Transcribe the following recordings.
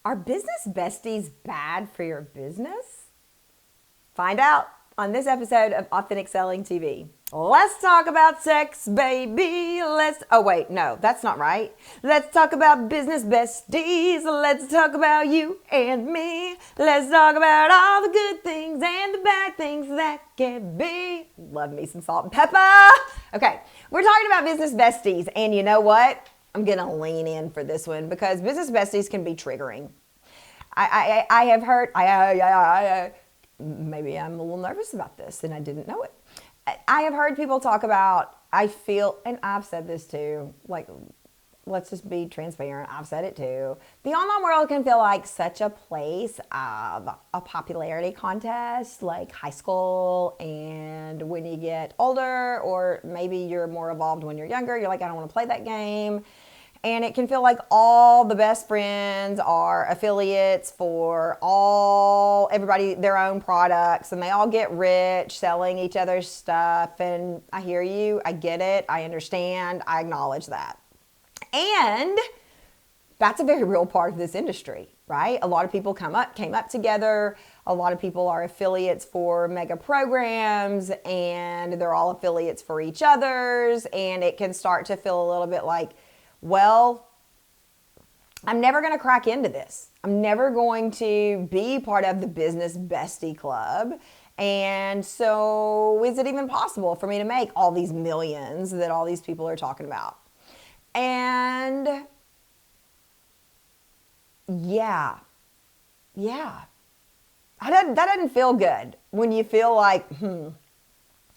Are business besties bad for your business? Find out on this episode of Authentic Selling TV. Let's talk about sex, baby. Oh wait, no, that's not right. Let's talk about business besties. Let's talk about you and me. Let's talk about all the good things and the bad things that can be. Love me some salt and pepper. Okay, we're talking about business besties, and you know what? I'm gonna lean in for this one because business besties can be triggering. I have heard, maybe I'm a little nervous about this and I didn't know it. I have heard people talk about, I feel, and I've said this too, like, let's just be transparent. I've said it too. The online world can feel like such a place of a popularity contest, like high school. And when you get older, or maybe you're more evolved when you're younger, you're like, I don't want to play that game. And it can feel like all the best friends are affiliates for everybody, their own products, and they all get rich selling each other's stuff. And I hear you, I get it, I understand, I acknowledge that. And that's a very real part of this industry, right? A lot of people came up together. A lot of people are affiliates for mega programs, and they're all affiliates for each other's. And it can start to feel a little bit like, well, I'm never going to crack into this. I'm never going to be part of the business bestie club. And so is it even possible for me to make all these millions that all these people are talking about? And yeah. That doesn't feel good when you feel like,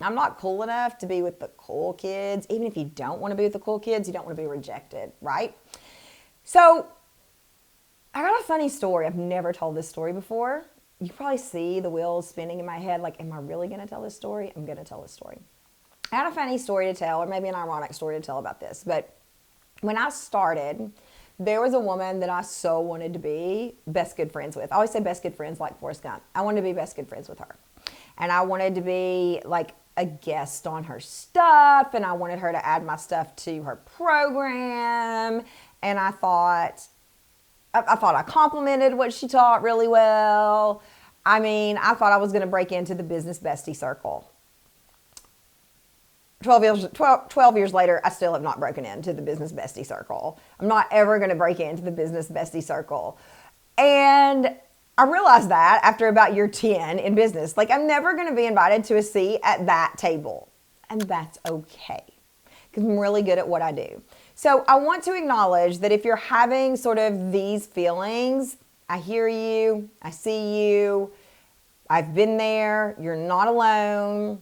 I'm not cool enough to be with the cool kids. Even if you don't want to be with the cool kids, you don't want to be rejected, right? So I got a funny story. I've never told this story before. You probably see the wheels spinning in my head like, am I really going to tell this story? I'm going to tell this story. I had a funny story to tell, or maybe an ironic story to tell about this. But when I started, there was a woman that I so wanted to be best good friends with. I always say best good friends like Forrest Gump. I wanted to be best good friends with her. And I wanted to be like a guest on her stuff, and I wanted her to add my stuff to her program. And I thought I complimented what she taught really well. I mean, I thought I was going to break into the business bestie circle. 12 years later, I still have not broken into the business bestie circle. I'm not ever going to break into the business bestie circle. And I realized that after about year 10 in business, like I'm never going to be invited to a seat at that table. And that's okay, because I'm really good at what I do. So I want to acknowledge that if you're having sort of these feelings, I hear you, I see you, I've been there, you're not alone.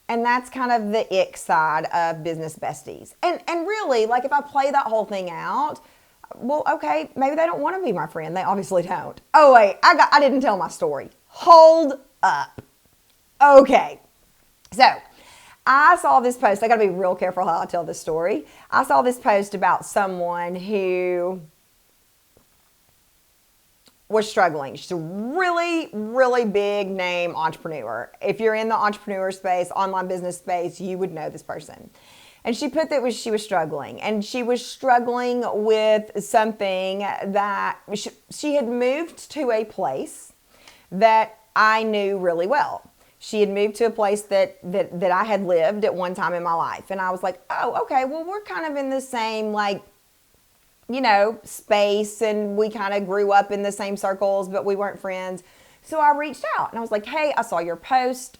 And that's kind of the ick side of business besties. And really, like if I play that whole thing out, well, okay, maybe they don't want to be my friend. They obviously don't. Oh, wait, I didn't tell my story. Hold up. Okay. So I saw this post. I got to be real careful how I tell this story. I saw this post about someone who was struggling. She's a really, really big name entrepreneur. If you're in the entrepreneur space, online business space, you would know this person. And she put that she was struggling. And she was struggling with something that she had moved to a place that I knew really well. She had moved to a place that I had lived at one time in my life. And I was like, oh, okay, well, we're kind of in the same, like, space. And we kind of grew up in the same circles, but we weren't friends. So I reached out and I was like, hey, I saw your post.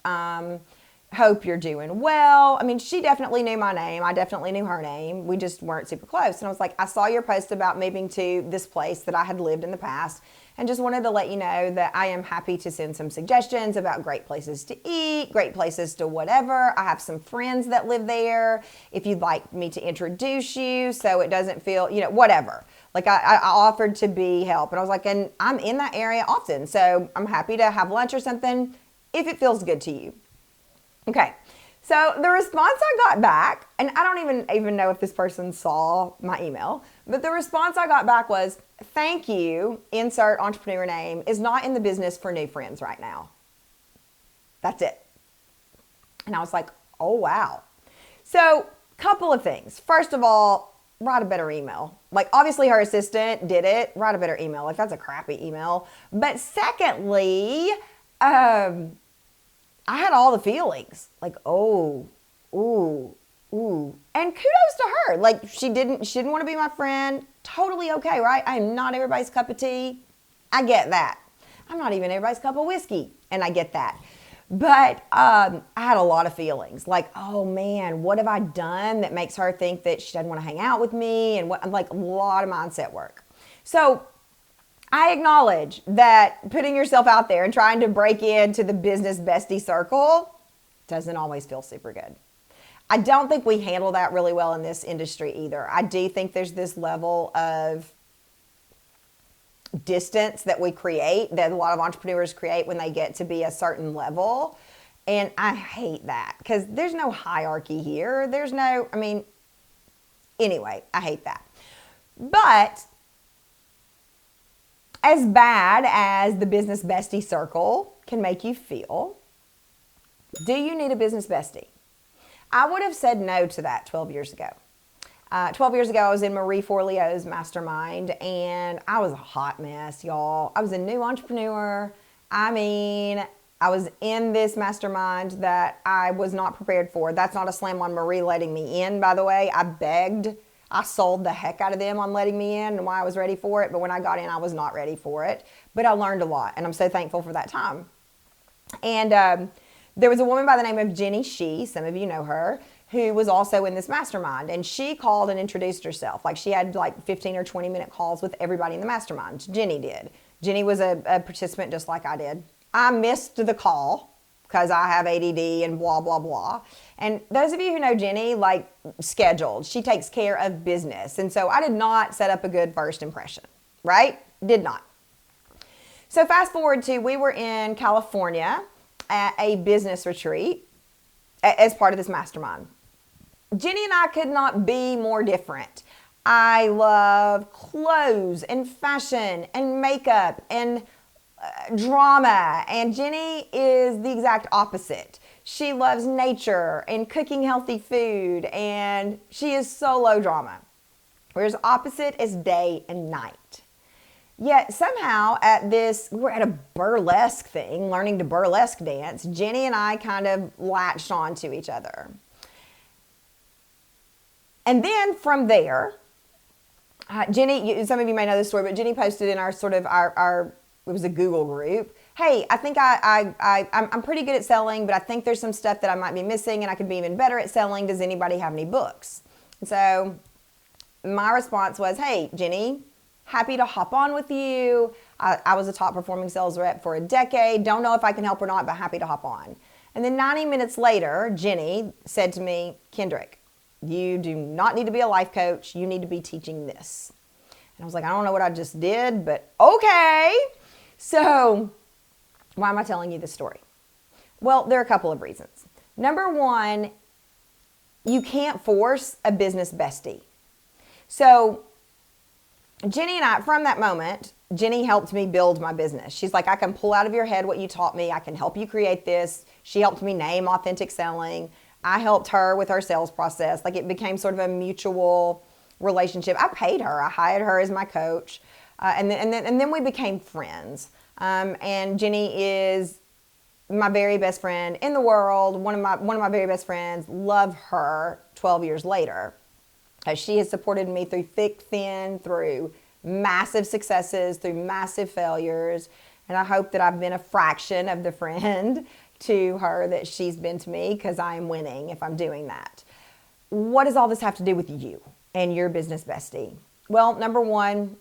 Hope you're doing well. I mean, she definitely knew my name. I definitely knew her name. We just weren't super close. And I was like, I saw your post about moving to this place that I had lived in the past, and just wanted to let you know that I am happy to send some suggestions about great places to eat, great places to whatever. I have some friends that live there if you'd like me to introduce you so it doesn't feel, whatever. Like I offered to be help. And I was like, and I'm in that area often, so I'm happy to have lunch or something if it feels good to you. Okay, so the response I got back, and I don't even know if this person saw my email, but the response I got back was, thank you, insert entrepreneur name, is not in the business for new friends right now. That's it. And I was like, oh, wow. So couple of things. First of all, write a better email. Like, obviously her assistant did it. Write a better email. Like, that's a crappy email. But secondly, I had all the feelings. Like, oh, ooh, ooh. And kudos to her. Like, she didn't want to be my friend. Totally okay, right? I am not everybody's cup of tea. I get that. I'm not even everybody's cup of whiskey. And I get that. But I had a lot of feelings. Like, oh man, what have I done that makes her think that she doesn't want to hang out with me? And what, like, a lot of mindset work. So I acknowledge that putting yourself out there and trying to break into the business bestie circle doesn't always feel super good. I don't think we handle that really well in this industry either. I do think there's this level of distance that we create, that a lot of entrepreneurs create when they get to be a certain level. And I hate that because there's no hierarchy here. There's no, anyway, I hate that. But as bad as the business bestie circle can make you feel, do you need a business bestie? I would have said no to that 12 years ago. 12 years ago, I was in Marie Forleo's mastermind, and I was a hot mess, y'all. I was a new entrepreneur. I was in this mastermind that I was not prepared for. That's not a slam on Marie letting me in, by the way. I sold the heck out of them on letting me in and why I was ready for it. But when I got in, I was not ready for it. But I learned a lot, and I'm so thankful for that time. And there was a woman by the name of Jenny Shee, some of you know her, who was also in this mastermind. And she called and introduced herself. Like, she had like 15 or 20-minute calls with everybody in the mastermind. Jenny did. Jenny was a participant just like I did. I missed the call because I have ADD and blah, blah, blah. And those of you who know Jenny, like, scheduled. She takes care of business. And so I did not set up a good first impression, right? Did not. So fast forward to, we were in California at a business retreat as part of this mastermind. Jenny and I could not be more different. I love clothes and fashion and makeup and drama. And Jenny is the exact opposite. She loves nature and cooking healthy food, and she is so low drama. Whereas opposite is day and night. Yet somehow we were at a burlesque thing, learning to burlesque dance. Jenny and I kind of latched on to each other. And then from there, Jenny, some of you may know this story, but Jenny posted in our it was a Google group. Hey, I think I'm pretty good at selling, but I think there's some stuff that I might be missing and I could be even better at selling. Does anybody have any books? And so my response was, hey, Jenny, happy to hop on with you. I was a top performing sales rep for a decade. Don't know if I can help or not, but happy to hop on. And then 90 minutes later, Jenny said to me, Kendrick, you do not need to be a life coach. You need to be teaching this. And I was like, I don't know what I just did, but okay. So why am I telling you this story? Well, there are a couple of reasons. Number one, you can't force a business bestie. So Jenny and I, from that moment, Jenny helped me build my business. She's like, I can pull out of your head what you taught me. I can help you create this. She helped me name authentic selling. I helped her with her sales process. Like, it became sort of a mutual relationship. I paid her. I hired her as my coach. And then we became friends. And Jenny is my very best friend in the world. One of my very best friends. Love her 12 years later. She has supported me through thick, thin, through massive successes, through massive failures. And I hope that I've been a fraction of the friend to her that she's been to me, because I am winning if I'm doing that. What does all this have to do with you and your business bestie? Well, number one,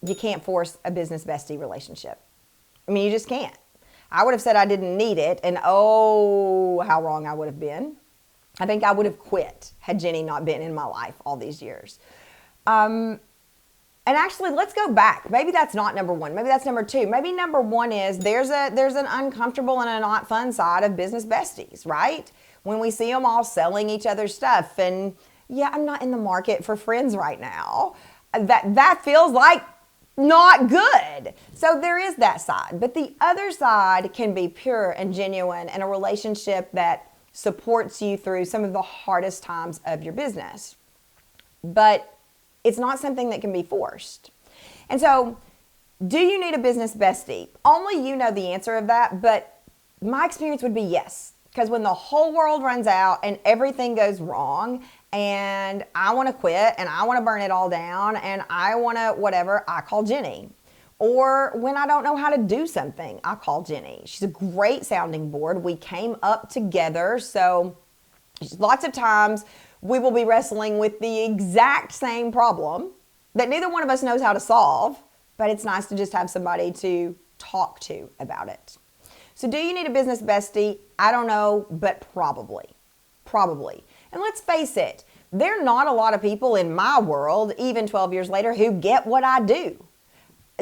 you can't force a business bestie relationship. I mean, you just can't. I would have said I didn't need it, and oh, how wrong I would have been. I think I would have quit had Jenny not been in my life all these years. And actually, let's go back. Maybe that's not number one. Maybe that's number two. Maybe number one is there's an uncomfortable and a not fun side of business besties, right? When we see them all selling each other's stuff, and yeah, I'm not in the market for friends right now. That feels like not good. So there is that side. But the other side can be pure and genuine, and a relationship that supports you through some of the hardest times of your business. but it's not something that can be forced. And so, do you need a business bestie? Only you know the answer of that, but my experience would be yes. Because when the whole world runs out and everything goes wrong and I want to quit and I want to burn it all down and I want to whatever, I call Jenny. Or when I don't know how to do something, I call Jenny. She's a great sounding board. We came up together, so lots of times we will be wrestling with the exact same problem that neither one of us knows how to solve, but it's nice to just have somebody to talk to about it. So do you need a business bestie? I don't know, but probably. And let's face it, there are not a lot of people in my world, even 12 years later, who get what I do.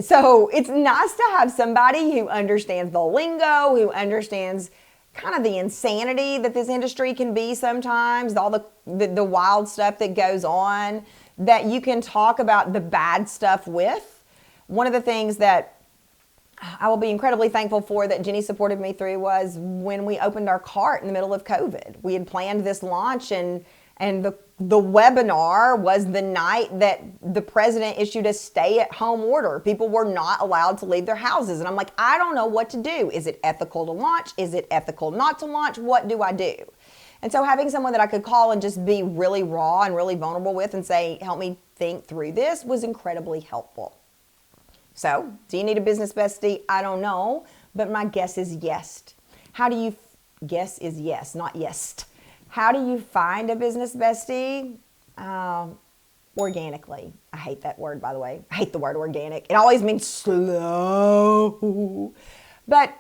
So it's nice to have somebody who understands the lingo, who understands kind of the insanity that this industry can be sometimes, all the wild stuff that goes on, that you can talk about the bad stuff with. One of the things that I will be incredibly thankful for that Jenny supported me through was when we opened our cart in the middle of COVID. We had planned this launch and the webinar was the night that the president issued a stay-at-home order. People were not allowed to leave their houses. And I'm like, I don't know what to do. Is it ethical to launch? Is it ethical not to launch? What do I do? And so having someone that I could call and just be really raw and really vulnerable with and say, help me think through this, was incredibly helpful. So, do you need a business bestie? I don't know, but my guess is yes. How do you, guess is yes, not yes. How do you find a business bestie? Organically. I hate that word, by the way. I hate the word organic. It always means slow. But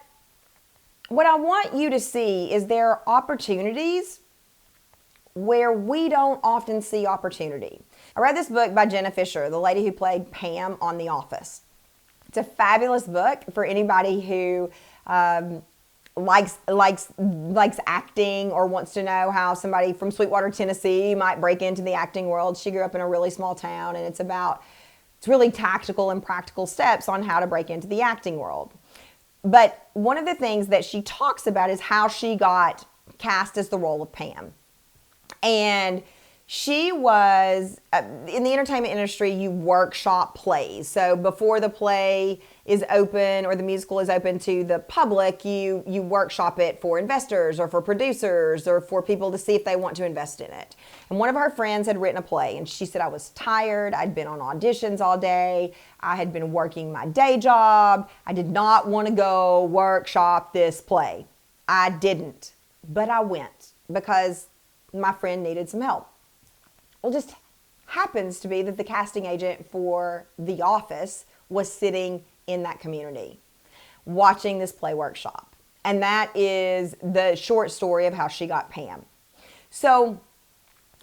what I want you to see is there are opportunities where we don't often see opportunity. I read this book by Jenna Fisher, the lady who played Pam on The Office. It's a fabulous book for anybody who likes acting or wants to know how somebody from Sweetwater, Tennessee might break into the acting world. She grew up in a really small town, and it's really tactical and practical steps on how to break into the acting world. But one of the things that she talks about is how she got cast as the role of Pam. And she was, in the entertainment industry, you workshop plays. So before the play is open or the musical is open to the public, you workshop it for investors or for producers or for people to see if they want to invest in it. And one of her friends had written a play, and she said, I was tired. I'd been on auditions all day. I had been working my day job. I did not want to go workshop this play. I didn't, but I went because my friend needed some help. Well, just happens to be that the casting agent for The Office was sitting in that community watching this play workshop. And that is the short story of how she got Pam. So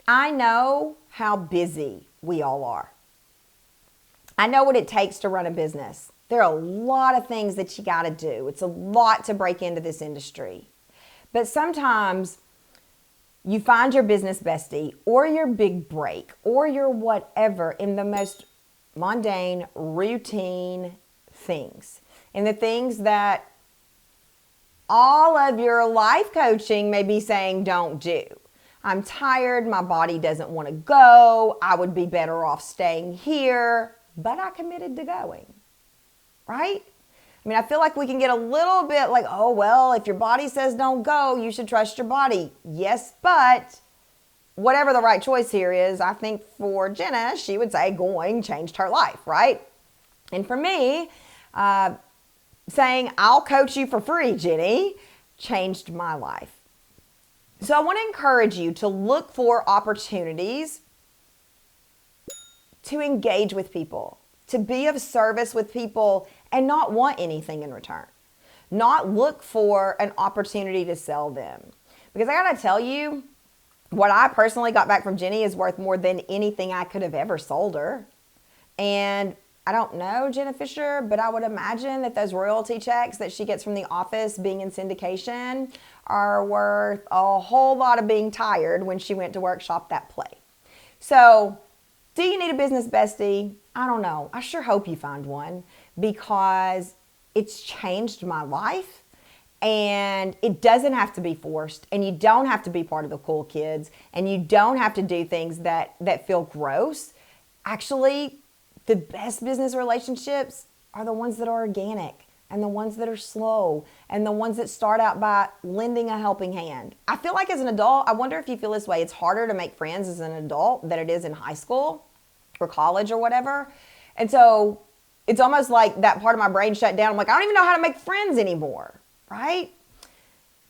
I know how busy we all are. I know what it takes to run a business. There are a lot of things that you got to do. It's a lot to break into this industry. But sometimes you find your business bestie or your big break or your whatever in the most mundane, routine things. In the things that all of your life coaching may be saying don't do. I'm tired, my body doesn't want to go, I would be better off staying here, but I committed to going, right? I mean, I feel like we can get a little bit like, oh, well, if your body says don't go, you should trust your body. Yes, but whatever the right choice here is, I think for Jenna, she would say going changed her life, right? And for me, saying, I'll coach you for free, Jenny, changed my life. So I want to encourage you to look for opportunities to engage with people, to be of service with people and not want anything in return. Not look for an opportunity to sell them. Because I gotta tell you, what I personally got back from Jenny is worth more than anything I could have ever sold her. And I don't know Jenna Fisher, but I would imagine that those royalty checks that she gets from The Office being in syndication are worth a whole lot of being tired when she went to workshop that play. So, do you need a business bestie? I don't know. I sure hope you find one because it's changed my life. And it doesn't have to be forced, and you don't have to be part of the cool kids, and you don't have to do things that feel gross. Actually, the best business relationships are the ones that are organic, and the ones that are slow, and the ones that start out by lending a helping hand. I feel like as an adult, I wonder if you feel this way, it's harder to make friends as an adult than it is in high school or college or whatever. And so it's almost like that part of my brain shut down. I'm like, I don't even know how to make friends anymore, right?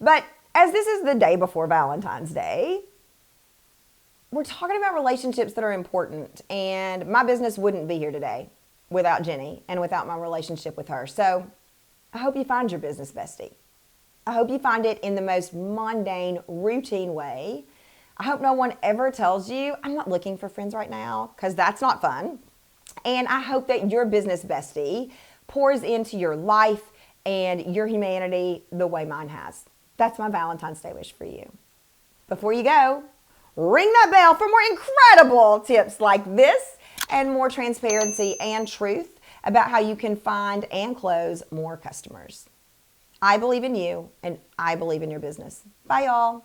But as this is the day before Valentine's Day, we're talking about relationships that are important. And my business wouldn't be here today without Jenny and without my relationship with her. So I hope you find your business bestie. I hope you find it in the most mundane, routine way. I hope no one ever tells you, I'm not looking for friends right now, because that's not fun. And I hope that your business bestie pours into your life and your humanity the way mine has. That's my Valentine's Day wish for you. Before you go, ring that bell for more incredible tips like this and more transparency and truth about how you can find and close more customers. I believe in you, and I believe in your business. Bye, y'all.